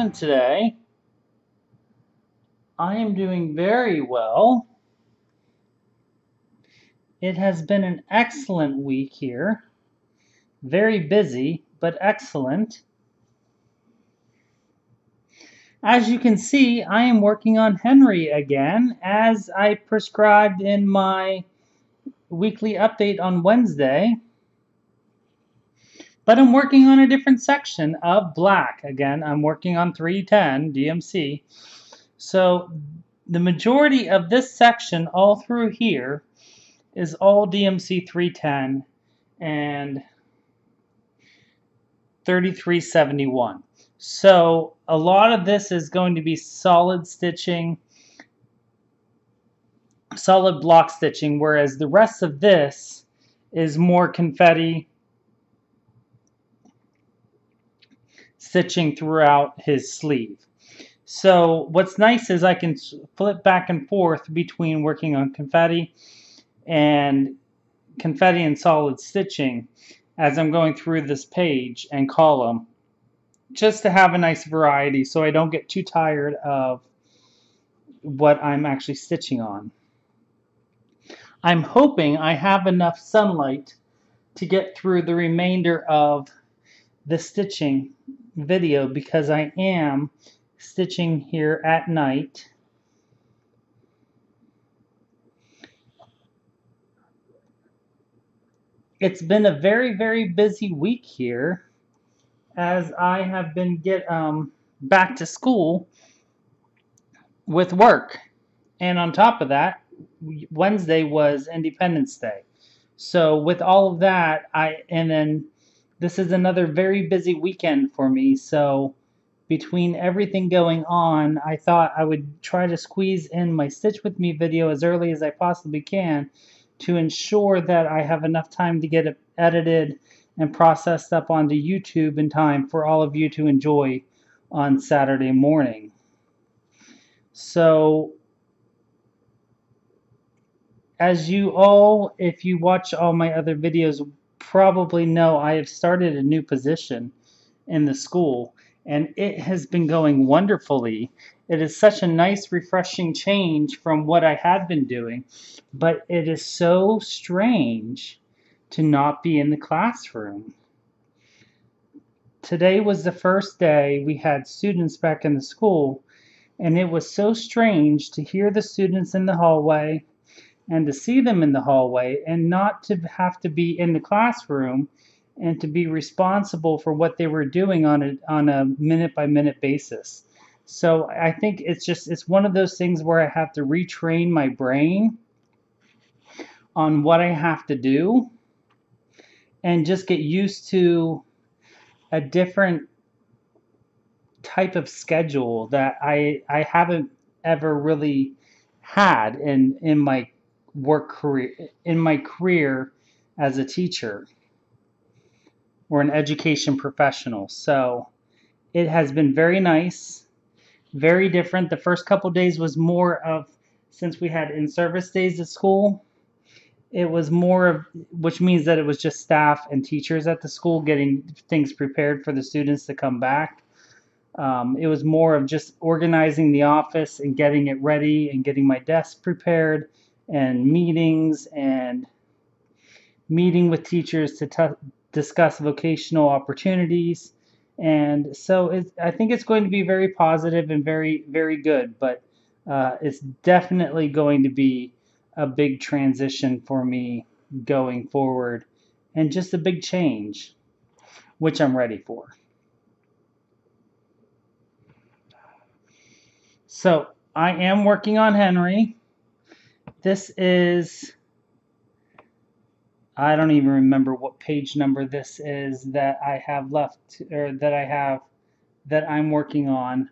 doing today? I am doing very well. It has been an excellent week here. Very busy, but excellent. As you can see, I am working on Henry again, as I prescribed in my weekly update on Wednesday. But I'm working on a different section of black. Again, I'm working on 310 DMC. So the majority of this section all through here is all DMC 310 and 3371. So a lot of this is going to be solid stitching, solid block stitching, whereas the rest of this is more confetti stitching throughout his sleeve. So what's nice is I can flip back and forth between working on confetti and solid stitching as I'm going through this page and column, just to have a nice variety so I don't get too tired of what I'm actually stitching on. I'm hoping I have enough sunlight to get through the remainder of the stitching video because I am stitching here at night. It's been a very busy week here as I have been back to school with work, and on top of that, Wednesday was Independence Day. So with all of that, and then this is another very busy weekend for me. So between everything going on, I thought I would try to squeeze in my Stitch With Me video as early as I possibly can to ensure that I have enough time to get it edited and processed up onto YouTube in time for all of you to enjoy on Saturday morning. So as you all, if you watch all my other videos, probably know, I have started a new position in the school, and it has been going wonderfully. It is such a nice, refreshing change from what I had been doing, but it is so strange to not be in the classroom. Today was the first day we had students back in the school, and it was so strange to hear the students in the hallway and to see them in the hallway and not to have to be in the classroom and to be responsible for what they were doing on a minute-by-minute basis. So I think it's one of those things where I have to retrain my brain on what I have to do and just get used to a different type of schedule that I haven't ever really had in my work career, in my career as a teacher or an education professional. So it has been very nice, very different. The first couple days was more of, since we had in-service days at school, it was more of, which means that it was just staff and teachers at the school getting things prepared for the students to come back. It was more of just organizing the office and getting it ready and getting my desk prepared and meetings and meeting with teachers to discuss vocational opportunities. And so I think it's going to be very positive and very good, but it's definitely going to be a big transition for me going forward and just a big change, which I'm ready for. So I am working on Henry. This is, I don't even remember what page number this is that I have left, or that I'm working on.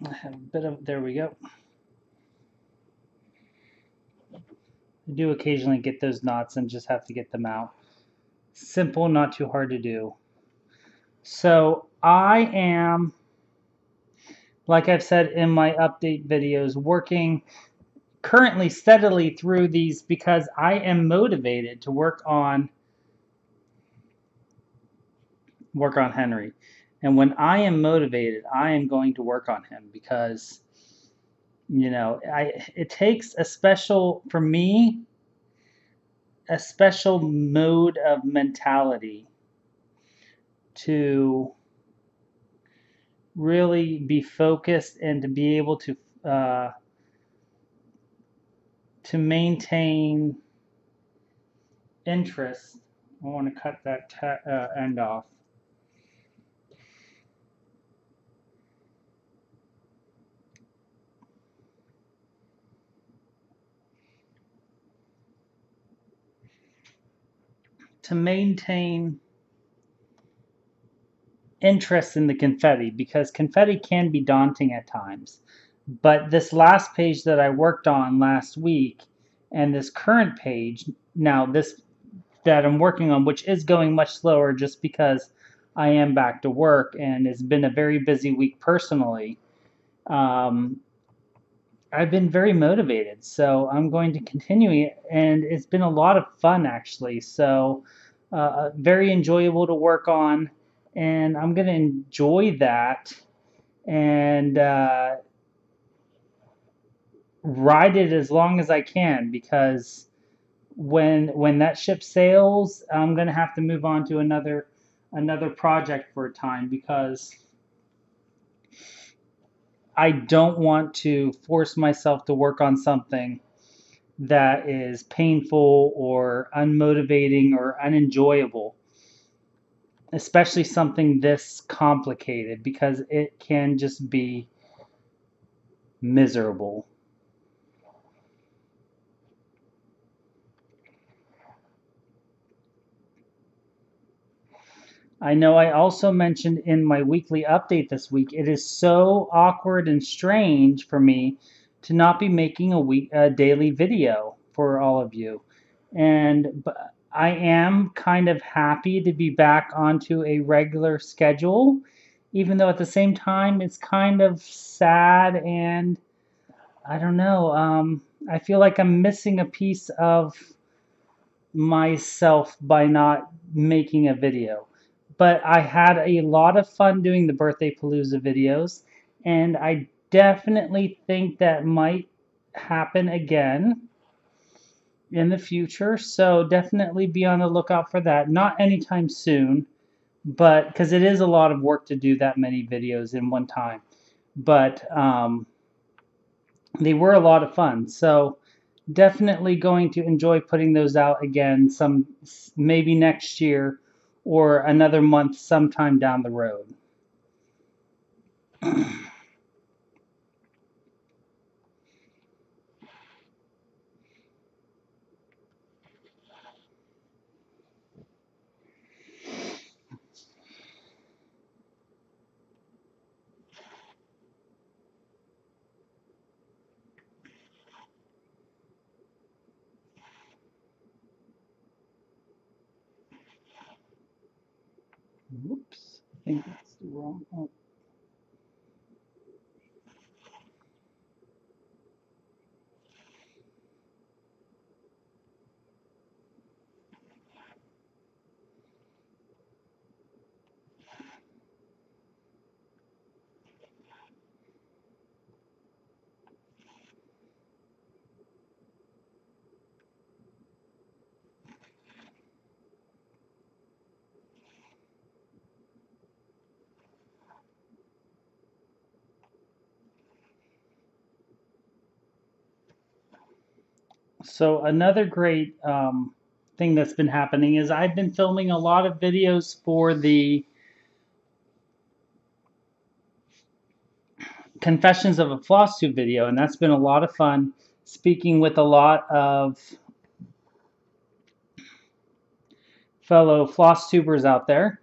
I have a bit of, there we go. I do occasionally get those knots and just have to get them out. Simple, not too hard to do. So I am, like I've said in my update videos, working currently steadily through these because I am motivated to work on Henry. And when I am motivated, I am going to work on him because it takes a special, for me, a special mode of mentality to really be focused and to be able to maintain interest. I want to cut that end off. To maintain interest in the confetti, because confetti can be daunting at times. But this last page that I worked on last week and this current page, now this that I'm working on, which is going much slower just because I am back to work and it's been a very busy week personally. I've been very motivated, so I'm going to continue it, and it's been a lot of fun actually. So very enjoyable to work on, and I'm going to enjoy that and ride it as long as I can, because when that ship sails, I'm going to have to move on to another project for a time, because I don't want to force myself to work on something that is painful or unmotivating or unenjoyable, especially something this complicated, because it can just be miserable. I know I also mentioned in my weekly update this week, it is so awkward and strange for me to not be making a daily video for all of you. And I am kind of happy to be back onto a regular schedule, even though at the same time it's kind of sad, and I don't know, I feel like I'm missing a piece of myself by not making a video. But I had a lot of fun doing the Birthday Palooza videos, and I definitely think that might happen again in the future. So definitely be on the lookout for that. Not anytime soon, but because it is a lot of work to do that many videos in one time. But they were a lot of fun. So definitely going to enjoy putting those out again, some maybe next year or another month sometime down the road. Whoops, I think that's the wrong. Oh. So another great thing that's been happening is I've been filming a lot of videos for the Confessions of a Floss Tube video, and that's been a lot of fun, speaking with a lot of fellow floss tubers out there.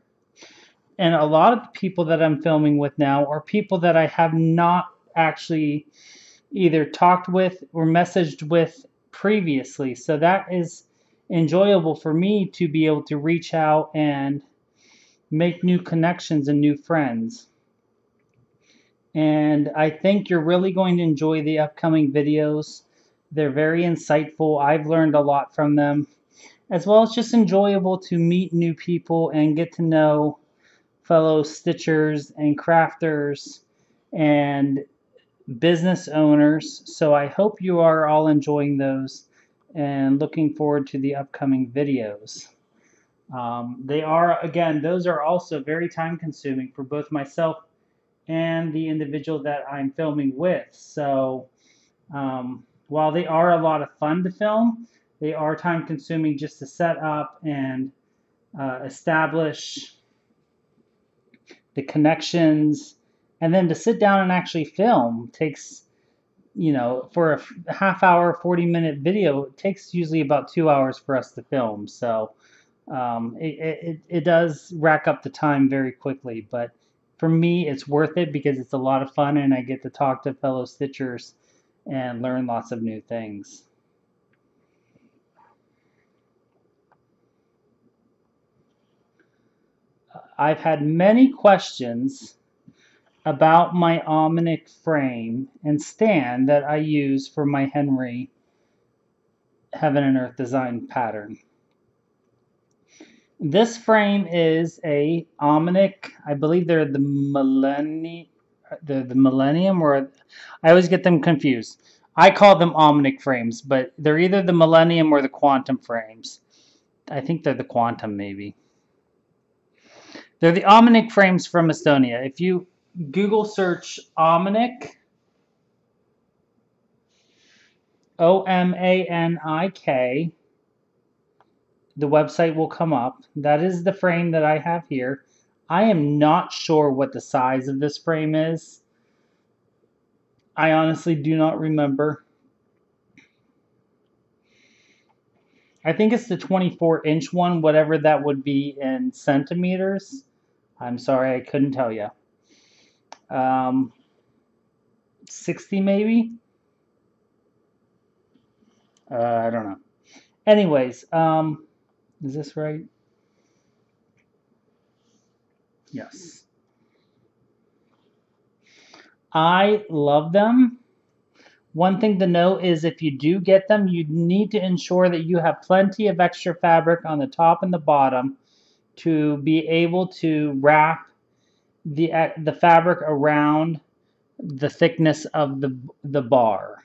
And a lot of the people that I'm filming with now are people that I have not actually either talked with or messaged with previously. So that is enjoyable for me to be able to reach out and make new connections and new friends. And I think you're really going to enjoy the upcoming videos. They're very insightful. I've learned a lot from them, as well as just enjoyable to meet new people and get to know fellow stitchers and crafters and business owners. So I hope you are all enjoying those and looking forward to the upcoming videos. They are, again, those are also very time consuming for both myself and the individual that I'm filming with. So while they are a lot of fun to film, they are time consuming just to set up and establish the connections, and then to sit down and actually film takes, you know, for a half hour, 40-minute video, it takes usually about 2 hours for us to film. So it does rack up the time very quickly, but for me, it's worth it because it's a lot of fun and I get to talk to fellow stitchers and learn lots of new things. I've had many questions about my Omnic frame and stand that I use for my Henry Heaven and Earth design pattern. This frame is a Omnic, I believe they're the Millennium, or I always get them confused. I call them Omnic frames, but they're either the Millennium or the Quantum frames. I think they're the Quantum, maybe. They're the Omnic frames from Estonia. If you Google search Omnic, Omanik, the website will come up. That is the frame that I have here. I am not sure what the size of this frame is. I honestly do not remember. I think it's the 24-inch one, whatever that would be in centimeters. I'm sorry, I couldn't tell you. 60 maybe? I don't know. Anyways, is this right? Yes. I love them. One thing to note is if you do get them, you need to ensure that you have plenty of extra fabric on the top and the bottom to be able to wrap the fabric around the thickness of the bar.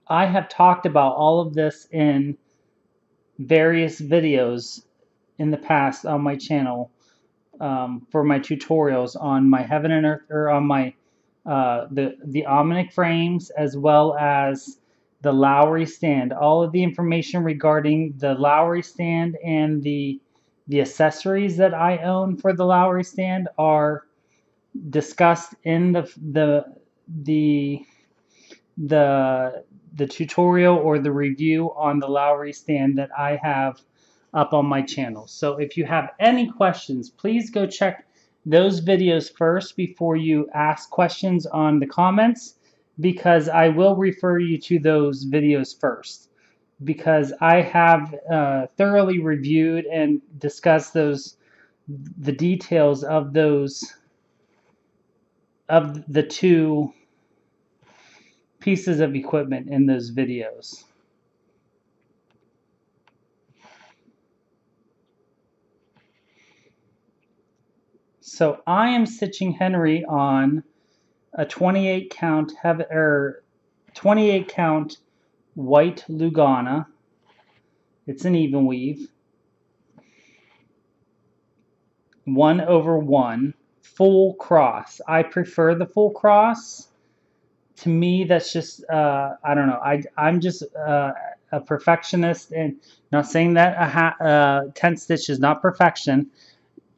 I have talked about all of this in various videos in the past on my channel for my tutorials on my Heaven and Earth, or on my the Omnic frames, as well as the Lowry stand. All of the information regarding the Lowry stand and the accessories that I own for the Lowry stand are discussed in the tutorial or the review on the Lowry stand that I have up on my channel. So if you have any questions, please go check those videos first before you ask questions on the comments, because I will refer you to those videos first, because I have thoroughly reviewed and discussed the details of the two pieces of equipment in those videos. So I am stitching Henry on a 28 count 28 count white Lugana. It's an even weave. 1/1 full cross. I prefer the full cross. To me, that's just I don't know. I'm just a perfectionist, and not saying that 10 stitch is not perfection.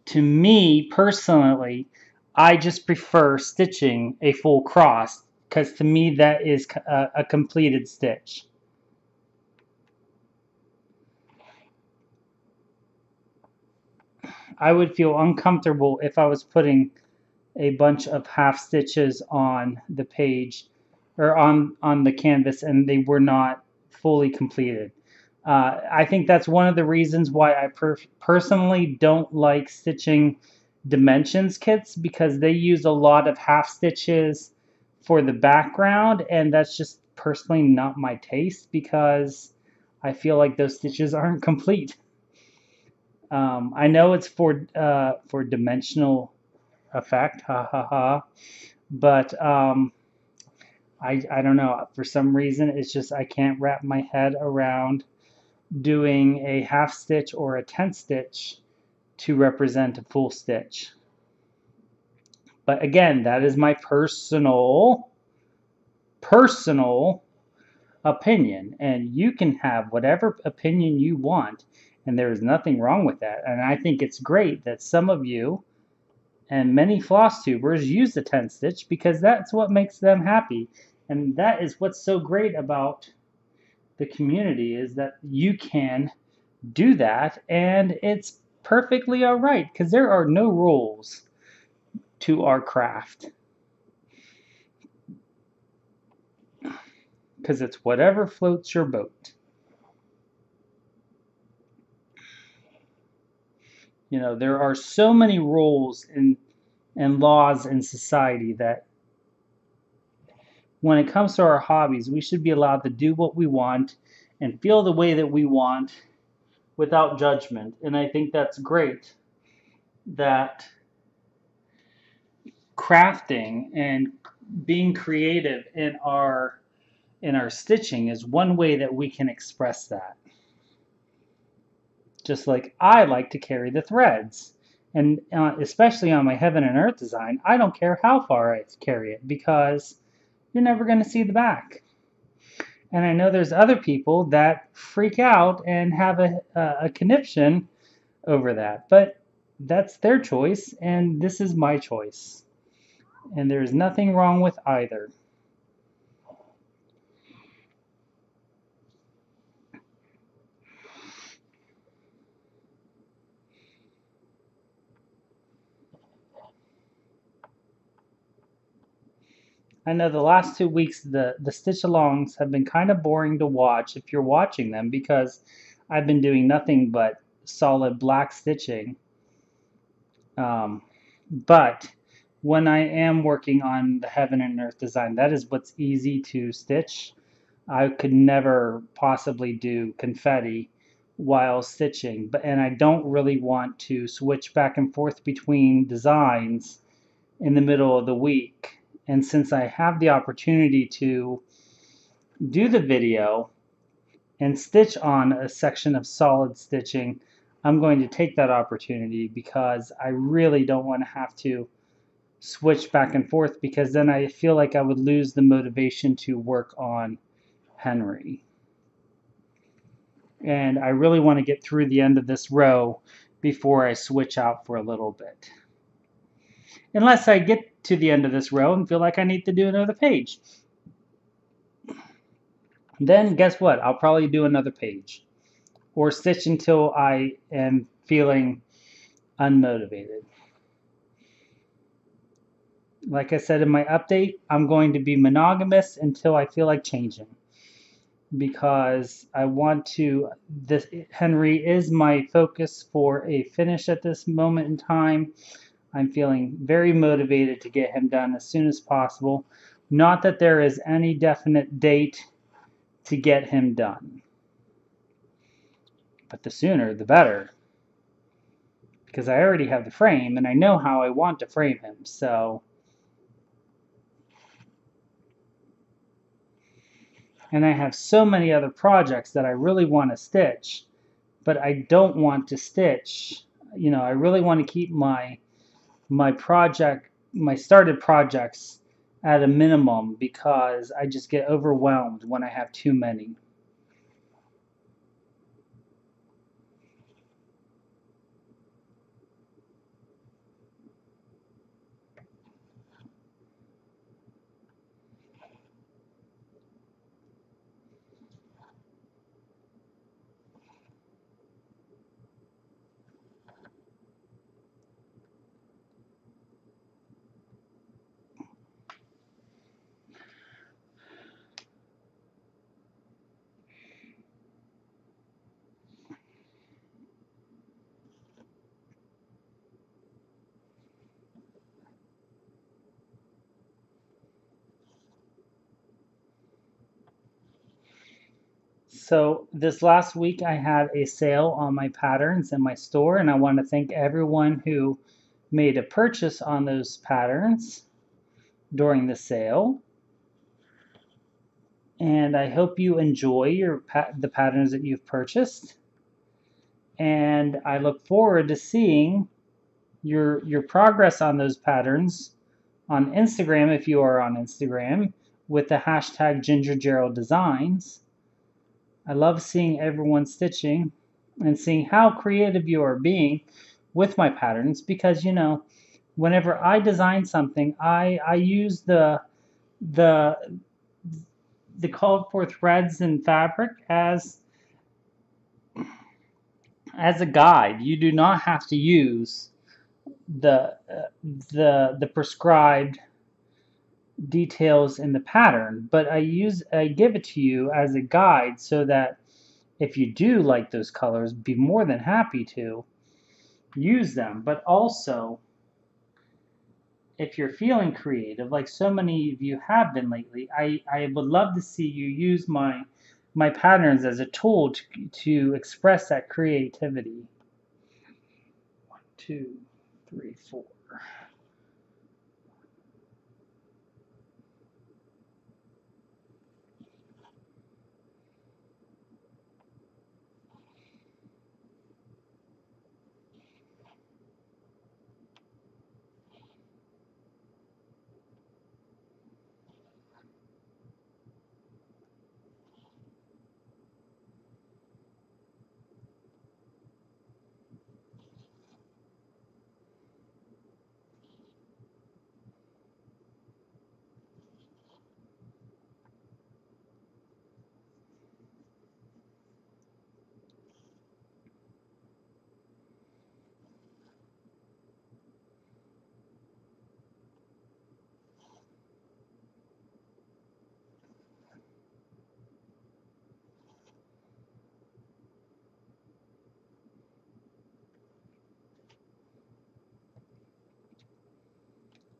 To me personally, I just prefer stitching a full cross, because to me that is a completed stitch. I would feel uncomfortable if I was putting a bunch of half stitches on the page or on the canvas and they were not fully completed. I think that's one of the reasons why I personally don't like stitching dimensions kits, because they use a lot of half stitches for the background, and that's just personally not my taste because I feel like those stitches aren't complete. I know it's for dimensional effect, ha ha ha, but I don't know. For some reason, it's just I can't wrap my head around doing a half stitch or a 10th stitch to represent a full stitch. But again, that is my personal opinion, and you can have whatever opinion you want, and there is nothing wrong with that. And I think it's great that some of you and many floss tubers use the 10th stitch because that's what makes them happy. And that is what's so great about the community, is that you can do that and it's perfectly all right because there are no rules to our craft. Because it's whatever floats your boat. You know, there are so many rules and laws in society that when it comes to our hobbies, we should be allowed to do what we want and feel the way that we want without judgment. And I think that's great that crafting and being creative in our stitching is one way that we can express that. Just like I like to carry the threads. And especially on my heaven and earth design, I don't care how far I carry it because you're never going to see the back. And I know there's other people that freak out and have a conniption over that. But that's their choice, and this is my choice. And there's nothing wrong with either. I know the last 2 weeks the stitch alongs have been kind of boring to watch if you're watching them because I've been doing nothing but solid black stitching. But when I am working on the heaven and earth design, that is what's easy to stitch. I could never possibly do confetti while stitching, and I don't really want to switch back and forth between designs in the middle of the week. And since I have the opportunity to do the video and stitch on a section of solid stitching, I'm going to take that opportunity because I really don't want to have to switch back and forth because then I feel like I would lose the motivation to work on Henry. And I really want to get through the end of this row before I switch out for a little bit. Unless I get to the end of this row and feel like I need to do another page. Then guess what? I'll probably do another page. Or stitch until I am feeling unmotivated. Like I said in my update, I'm going to be monogamous until I feel like changing. Because I want to, this Henry is my focus for a finish at this moment in time. I'm feeling very motivated to get him done as soon as possible. Not that there is any definite date to get him done. But the sooner, the better. Because I already have the frame, and I know how I want to frame him, so... And I have so many other projects that I really want to stitch, but I don't want to stitch. You know, I really want to keep my started projects at a minimum because I just get overwhelmed when I have too many. So this last week I had a sale on my patterns in my store, and I want to thank everyone who made a purchase on those patterns during the sale. And I hope you enjoy the patterns that you've purchased. And I look forward to seeing your progress on those patterns on Instagram if you are on Instagram with the hashtag GingerGeraldDesigns. I love seeing everyone stitching and seeing how creative you are being with my patterns, because whenever I design something, I use the called for threads and fabric as a guide. You do not have to use the prescribed details in the pattern, but I give it to you as a guide so that if you do like those colors, be more than happy to use them. But also, if you're feeling creative, like so many of you have been lately, I would love to see you use my patterns as a tool to express that creativity. 1, 2, 3, 4.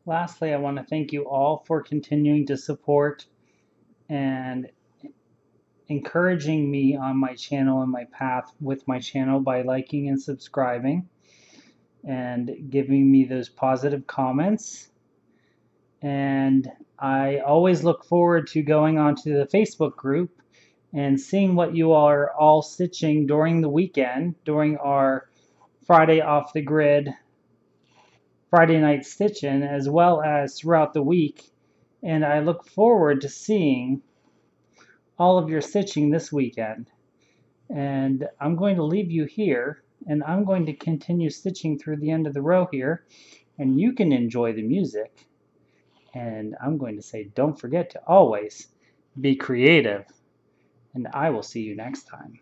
Lastly, I want to thank you all for continuing to support and encouraging me on my channel and my path with my channel by liking and subscribing and giving me those positive comments. And I always look forward to going onto the Facebook group and seeing what you are all stitching during the weekend, during our Friday off the grid, Friday night stitching, as well as throughout the week. And I look forward to seeing all of your stitching this weekend. And I'm going to leave you here, and I'm going to continue stitching through the end of the row here, and you can enjoy the music. And I'm going to say, don't forget to always be creative, and I will see you next time.